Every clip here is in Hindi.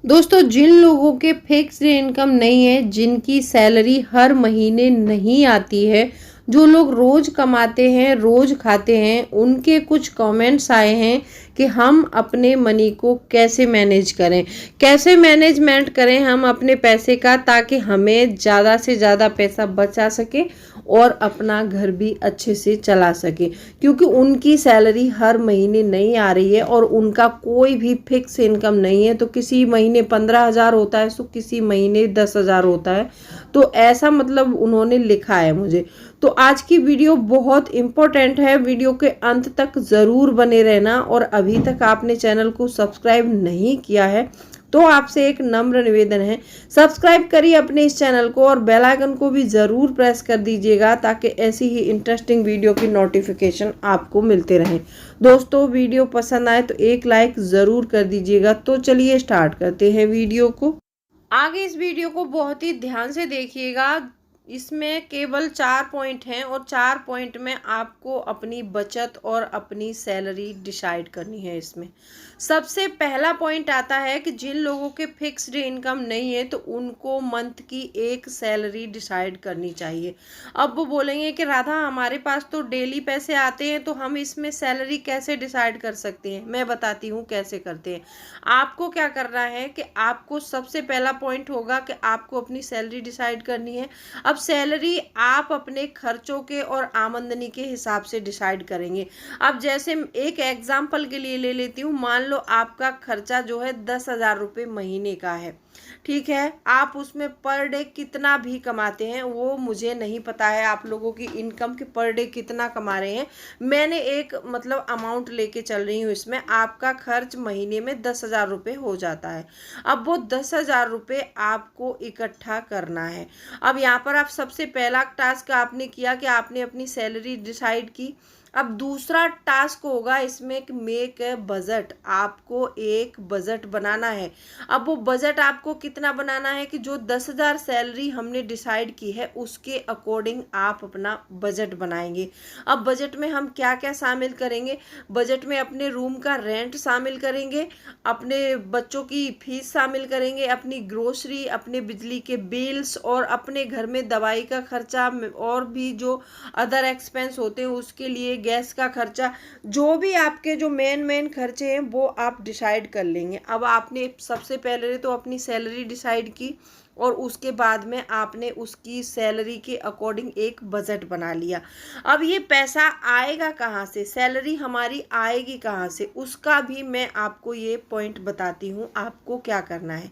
दोस्तों, जिन लोगों के फिक्स्ड इनकम नहीं है, जिनकी सैलरी हर महीने नहीं आती है, जो लोग रोज कमाते हैं, रोज खाते हैं, उनके कुछ कमेंट्स आए हैं कि हम अपने मनी को कैसे मैनेज करें, कैसे मैनेजमेंट करें हम अपने पैसे का, ताकि हमें ज़्यादा से ज़्यादा पैसा बचा सके और अपना घर भी अच्छे से चला सके। क्योंकि उनकी सैलरी हर महीने नहीं आ रही है और उनका कोई भी फिक्स इनकम नहीं है। तो किसी महीने 15,000 होता है, तो किसी महीने 10,000 होता है। तो ऐसा मतलब उन्होंने लिखा है मुझे। तो आज की वीडियो बहुत इम्पोर्टेंट है, वीडियो के अंत तक ज़रूर बने रहना। और अभी तक आपने चैनल को सब्सक्राइब नहीं किया है तो आपसे एक नम्र निवेदन है, सब्सक्राइब करिए अपने इस चैनल को और बेल आइकन को भी ज़रूर प्रेस कर दीजिएगा, ताकि ऐसी ही इंटरेस्टिंग वीडियो की नोटिफिकेशन आपको मिलते रहें। दोस्तों, वीडियो पसंद आए तो एक लाइक ज़रूर कर दीजिएगा। तो चलिए स्टार्ट करते हैं वीडियो को। आगे इस वीडियो को बहुत ही ध्यान से देखिएगा। इसमें केवल 4 पॉइंट हैं और 4 पॉइंट में आपको अपनी बचत और अपनी सैलरी डिसाइड करनी है। इसमें सबसे पहला पॉइंट आता है कि जिन लोगों के फिक्स्ड इनकम नहीं है तो उनको मंथ की एक सैलरी डिसाइड करनी चाहिए। अब वो बोलेंगे कि राधा, हमारे पास तो डेली पैसे आते हैं, तो हम इसमें सैलरी कैसे डिसाइड कर सकते हैं। मैं बताती हूँ कैसे करते हैं। आपको क्या करना है कि आपको सबसे पहला पॉइंट होगा कि आपको अपनी सैलरी डिसाइड करनी है। अब सैलरी आप अपने खर्चों के और आमदनी के हिसाब से डिसाइड करेंगे। अब जैसे एक एग्जांपल के लिए ले लेती हूँ, मान लो आपका खर्चा जो है 10,000 रुपये महीने का है, ठीक है। आप उसमें पर डे कितना भी कमाते हैं वो मुझे नहीं पता है, आप लोगों की इनकम के पर डे कितना कमा रहे हैं। मैंने एक मतलब अमाउंट लेके चल रही हूँ। इसमें आपका खर्च महीने में 10,000 रुपये हो जाता है। अब वो 10,000 रुपये आपको इकट्ठा करना है। अब यहाँ पर आप सबसे पहला टास्क आपने किया कि आपने अपनी सैलरी डिसाइड की। अब दूसरा टास्क होगा इसमें कि मेक ए बजट। आपको एक बजट बनाना है। अब वो बजट आपको कितना बनाना है कि जो 10,000 सैलरी हमने डिसाइड की है उसके अकॉर्डिंग आप अपना बजट बनाएंगे। अब बजट में हम क्या क्या शामिल करेंगे? बजट में अपने रूम का रेंट शामिल करेंगे, अपने बच्चों की फीस शामिल करेंगे, अपनी ग्रोसरी, अपने बिजली के बिल्स और अपने घर में दवाई का खर्चा और भी जो अदर एक्सपेंस होते हैं उसके लिए, गैस का खर्चा, जो भी आपके जो मेन खर्चे हैं वो आप डिसाइड कर लेंगे। अब आपने सबसे पहले तो अपनी सैलरी डिसाइड की और उसके बाद में आपने उसकी सैलरी के अकॉर्डिंग एक बजट बना लिया। अब ये पैसा आएगा कहाँ से, सैलरी हमारी आएगी कहाँ से, उसका भी मैं आपको ये पॉइंट बताती हूँ आपको क्या करना है।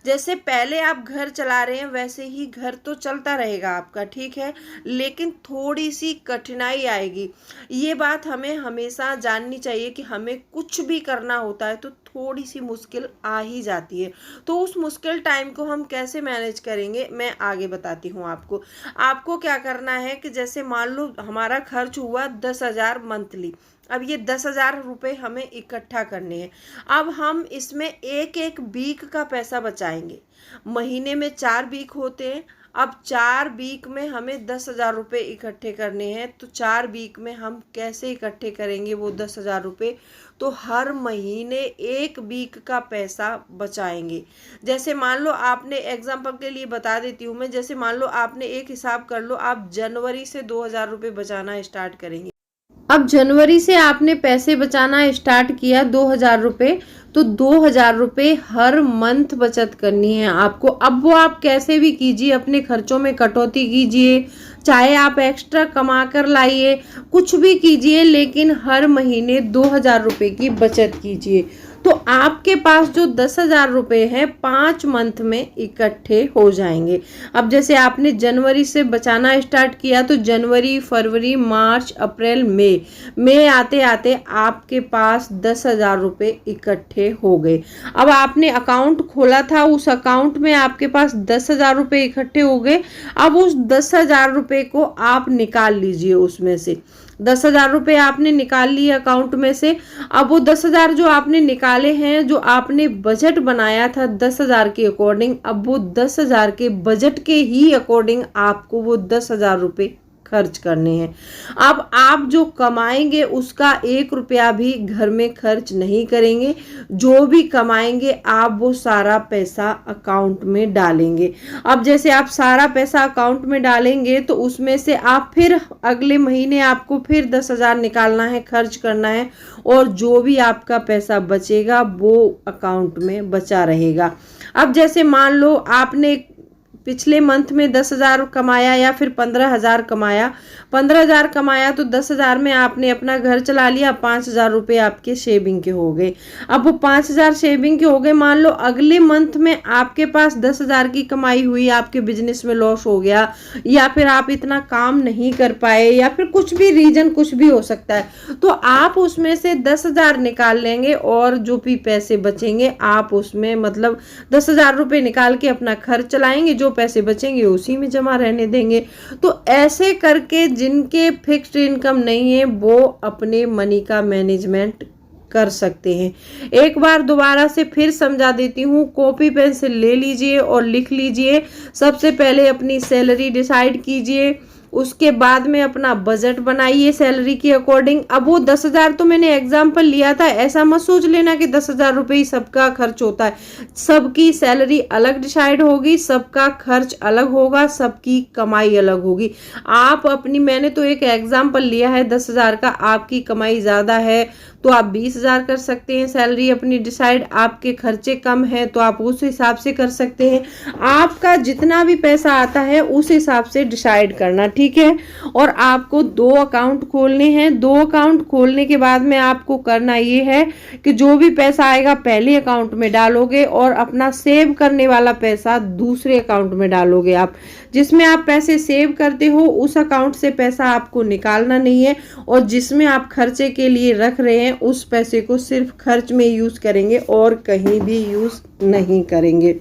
जैसे पहले आप घर चला रहे हैं वैसे ही घर तो चलता रहेगा आपका, ठीक है, लेकिन थोड़ी सी कठिनाई आएगी। ये बात हमें हमेशा जाननी चाहिए कि हमें कुछ भी करना होता है तो थोड़ी सी मुश्किल आ ही जाती है। तो उस मुश्किल टाइम को हम कैसे मैनेज करेंगे मैं आगे बताती हूँ आपको। आपको क्या करना है कि जैसे मान लो हमारा खर्च हुआ 10,000 मंथली। अब ये 10,000 रुपये हमें इकट्ठा करने हैं। अब हम इसमें एक एक वीक का पैसा बचाएंगे। महीने में 4 वीक होते हैं। अब 4 वीक में हमें 10,000 रुपये इकट्ठे करने हैं। तो 4 वीक में हम कैसे इकट्ठे करेंगे वो 10,000 रुपये? तो हर महीने एक वीक का पैसा बचाएंगे। जैसे मान लो आपने, एग्जाम्पल के लिए बता देती हूँ मैं, जैसे मान लो आपने एक हिसाब कर लो, आप जनवरी से 2,000 रुपये बचाना स्टार्ट करेंगे। अब जनवरी से आपने पैसे बचाना स्टार्ट किया 2,000 रुपये, तो 2,000 रुपये हर मंथ बचत करनी है आपको। अब वो आप कैसे भी कीजिए, अपने खर्चों में कटौती कीजिए, चाहे आप एक्स्ट्रा कमा कर लाइए, कुछ भी कीजिए, लेकिन हर महीने 2,000 रुपये की बचत कीजिए। तो आपके पास जो 10,000 रुपये हैं 5 मंथ में इकट्ठे हो जाएंगे। अब जैसे आपने जनवरी से बचाना स्टार्ट किया तो जनवरी, फरवरी, मार्च, अप्रैल, मई आते आते आपके पास 10,000 रुपये इकट्ठे हो गए। अब आपने अकाउंट खोला था, उस अकाउंट में आपके पास 10,000 रुपये इकट्ठे हो गए। अब उस 10,000 रुपये को आप निकाल लीजिए। उसमें से 10,000 रुपये आपने निकाल लिए अकाउंट में से। अब वो 10,000 जो आपने निकाले हैं, जो आपने बजट बनाया था 10,000 के अकॉर्डिंग, अब वो 10,000 के बजट के ही अकॉर्डिंग आपको वो 10,000 रुपये खर्च करने हैं। अब आप जो कमाएंगे उसका 1 रुपया भी घर में खर्च नहीं करेंगे। जो भी कमाएंगे आप वो सारा पैसा अकाउंट में डालेंगे। अब जैसे आप सारा पैसा अकाउंट में डालेंगे तो उसमें से आप फिर अगले महीने आपको फिर 10,000 निकालना है, खर्च करना है, और जो भी आपका पैसा बचेगा वो अकाउंट में बचा रहेगा। अब जैसे मान लो आपने पिछले मंथ में 10,000 कमाया या फिर 15,000 कमाया, 15,000 कमाया तो 10,000 में आपने अपना घर चला लिया, 5,000 रुपये आपके शेविंग के हो गए। अब वो 5,000 शेविंग के हो गए, मान लो अगले मंथ में आपके पास 10,000 की कमाई हुई, आपके बिजनेस में लॉस हो गया, या फिर आप इतना काम नहीं कर पाए, या फिर कुछ भी रीजन कुछ भी हो सकता है, तो आप उसमें से 10,000 निकाल लेंगे और जो भी पैसे बचेंगे आप उसमें मतलब 10,000 रुपये निकाल के अपना खर्च चलाएंगे, जो पैसे बचेंगे उसी में जमा रहने देंगे। तो ऐसे करके जिनके फिक्स्ड इनकम नहीं है वो अपने मनी का मैनेजमेंट कर सकते हैं। एक बार दोबारा से फिर समझा देती हूँ, कॉपी पेंसिल ले लीजिए और लिख लीजिए। सबसे पहले अपनी सैलरी डिसाइड कीजिए, उसके बाद में अपना बजट बनाइए सैलरी के अकॉर्डिंग। अब वो 10,000 तो मैंने एग्जाम्पल लिया था, ऐसा मत सोच लेना कि 10,000 रुपये ही सबका खर्च होता है। सबकी सैलरी अलग डिसाइड होगी, सबका खर्च अलग होगा, सबकी कमाई अलग होगी। आप अपनी, मैंने तो एक एग्जाम्पल लिया है 10,000 का, आपकी कमाई ज़्यादा है तो आप 20,000 कर सकते हैं सैलरी अपनी डिसाइड, आपके खर्चे कम है तो आप उस हिसाब से कर सकते हैं। आपका जितना भी पैसा आता है उस हिसाब से डिसाइड करना, ठीक है। और आपको 2 अकाउंट खोलने हैं। 2 अकाउंट खोलने के बाद में आपको करना ये है कि जो भी पैसा आएगा पहले अकाउंट में डालोगे और अपना सेव करने वाला पैसा दूसरे अकाउंट में डालोगे। आप जिसमें आप पैसे सेव करते हो उस अकाउंट से पैसा आपको निकालना नहीं है, और जिसमें आप खर्चे के लिए रख रहे हैं उस पैसे को सिर्फ खर्च में यूज करेंगे और कहीं भी यूज नहीं करेंगे।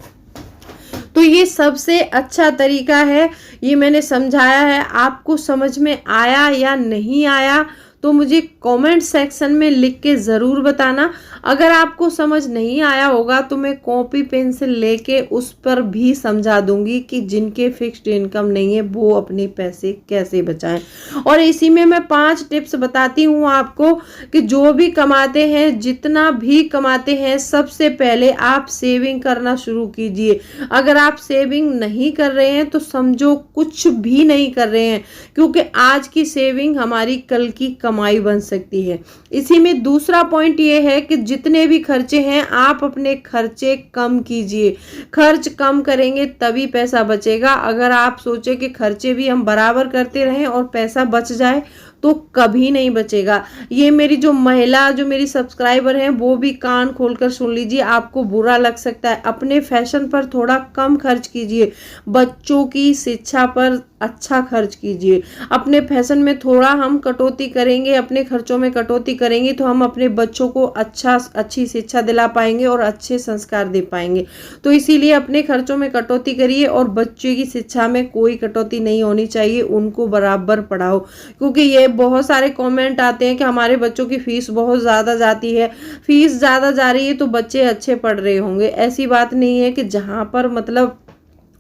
तो ये सबसे अच्छा तरीका है, ये मैंने समझाया है। आपको समझ में आया या नहीं आया तो मुझे कमेंट सेक्शन में लिख के ज़रूर बताना। अगर आपको समझ नहीं आया होगा तो मैं कॉपी पेंसिल लेके उस पर भी समझा दूंगी कि जिनके फिक्स्ड इनकम नहीं है वो अपने पैसे कैसे बचाएं। और इसी में मैं 5 टिप्स बताती हूँ आपको कि जो भी कमाते हैं, जितना भी कमाते हैं, सबसे पहले आप सेविंग करना शुरू कीजिए। अगर आप सेविंग नहीं कर रहे हैं तो समझो कुछ भी नहीं कर रहे हैं, क्योंकि आज की सेविंग हमारी कल की कमाई बन सकती है। इसी में दूसरा पॉइंट ये है कि जितने भी खर्चे हैं आप अपने खर्चे कम कीजिए। खर्च कम करेंगे तभी पैसा बचेगा। अगर आप सोचे कि खर्चे भी हम बराबर करते रहें और पैसा बच जाए तो कभी नहीं बचेगा। ये मेरी जो महिला, जो मेरी सब्सक्राइबर हैं, वो भी कान खोलकर सुन लीजिए। आपको बुरा लग सकता है, अपने फैशन पर थोड़ा कम खर्च कीजिए, बच्चों की शिक्षा पर अच्छा खर्च कीजिए। अपने फैशन में थोड़ा हम कटौती करेंगे, अपने खर्चों में कटौती करेंगे तो हम अपने बच्चों को अच्छी शिक्षा दिला पाएंगे और अच्छे संस्कार दे पाएंगे। तो इसीलिए अपने खर्चों में कटौती करिए और बच्चों की शिक्षा में कोई कटौती नहीं होनी चाहिए, उनको बराबर पढ़ाओ। क्योंकि ये बहुत सारे कमेंट आते हैं कि हमारे बच्चों की फीस बहुत ज़्यादा जाती है। फीस ज़्यादा जा रही है तो बच्चे अच्छे पढ़ रहे होंगे, ऐसी बात नहीं है कि जहाँ पर मतलब,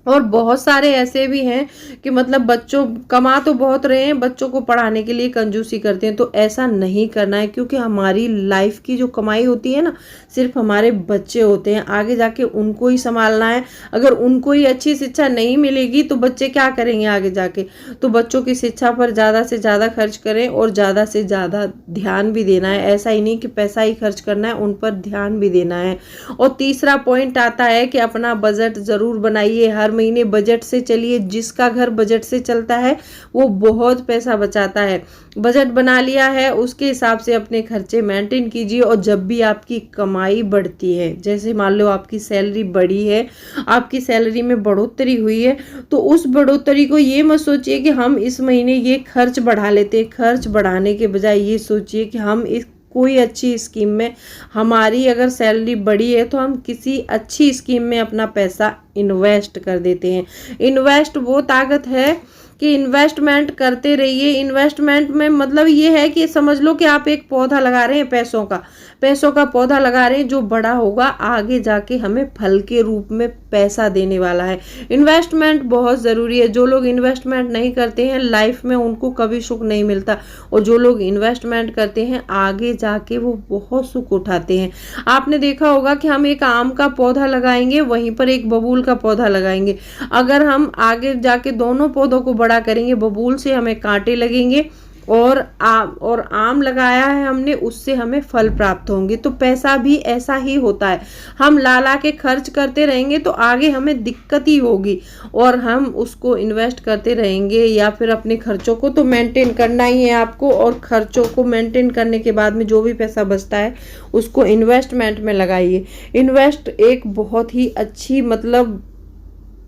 और बहुत सारे ऐसे भी हैं कि मतलब बच्चों कमा तो बहुत रहे हैं, बच्चों को पढ़ाने के लिए कंजूसी करते हैं। तो ऐसा नहीं करना है, क्योंकि हमारी लाइफ की जो कमाई होती है ना, सिर्फ हमारे बच्चे होते हैं, आगे जाके उनको ही संभालना है। अगर उनको ही अच्छी शिक्षा नहीं मिलेगी तो बच्चे क्या करेंगे आगे जाके। तो बच्चों की शिक्षा पर ज़्यादा से ज़्यादा खर्च करें और ज़्यादा से ज़्यादा ध्यान भी देना है। ऐसा ही नहीं कि पैसा ही खर्च करना है, उन पर ध्यान भी देना है। और तीसरा पॉइंट आता है कि अपना बजट ज़रूर बनाइए, हर महीने बजट से चलिए। जिसका घर बजट से चलता है वो बहुत पैसा बचाता है। बजट बना लिया है उसके हिसाब से अपने खर्चे मेंटेन कीजिए। और जब भी आपकी कमाई बढ़ती है, जैसे मान लो आपकी सैलरी बढ़ी है, आपकी सैलरी में बढ़ोतरी हुई है, तो उस बढ़ोतरी को ये मत सोचिए कि हम इस महीने ये खर्च बढ़ा लेते हैं। खर्च बढ़ाने के बजाय ये सोचिए कि हम इस कोई अच्छी स्कीम में, हमारी अगर सैलरी बढ़ी है तो हम किसी अच्छी स्कीम में अपना पैसा इन्वेस्ट कर देते हैं। इन्वेस्ट वो ताकत है कि इन्वेस्टमेंट करते रहिए। इन्वेस्टमेंट में मतलब ये है कि समझ लो कि आप एक पौधा लगा रहे हैं पैसों का। पैसों का पौधा लगा रहे हैं जो बड़ा होगा, आगे जाके हमें फल के रूप में पैसा देने वाला है। इन्वेस्टमेंट बहुत ज़रूरी है। जो लोग इन्वेस्टमेंट नहीं करते हैं लाइफ में उनको कभी सुख नहीं मिलता, और जो लोग इन्वेस्टमेंट करते हैं आगे जाके वो बहुत सुख उठाते हैं। आपने देखा होगा कि हम एक आम का पौधा लगाएंगे, वहीं पर एक बबूल का पौधा लगाएंगे। अगर हम आगे जाके दोनों पौधों को बड़ा करेंगे, बबूल से हमें कांटे लगेंगे और आम लगाया है हमने, उससे हमें फल प्राप्त होंगे। तो पैसा भी ऐसा ही होता है, हम ला ला के खर्च करते रहेंगे तो आगे हमें दिक्कत ही होगी, और हम उसको इन्वेस्ट करते रहेंगे या फिर अपने खर्चों को तो मेंटेन करना ही है आपको, और खर्चों को मेंटेन करने के बाद में जो भी पैसा बचता है उसको इन्वेस्टमेंट में लगाइए। इन्वेस्ट एक बहुत ही अच्छी मतलब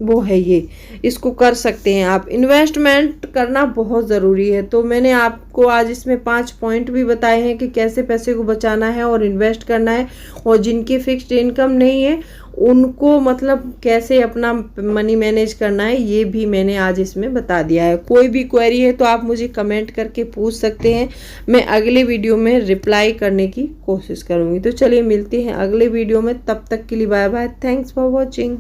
वो है, ये इसको कर सकते हैं आप। इन्वेस्टमेंट करना बहुत ज़रूरी है। तो मैंने आपको आज इसमें 5 पॉइंट भी बताए हैं कि कैसे पैसे को बचाना है और इन्वेस्ट करना है, और जिनकी फिक्स्ड इनकम नहीं है उनको मतलब कैसे अपना मनी मैनेज करना है, ये भी मैंने आज इसमें बता दिया है। कोई भी क्वेरी है तो आप मुझे कमेंट करके पूछ सकते हैं, मैं अगले वीडियो में रिप्लाई करने की कोशिश करूँगी। तो चलिए मिलते हैं अगले वीडियो में, तब तक के लिए bye bye, thanks for watching.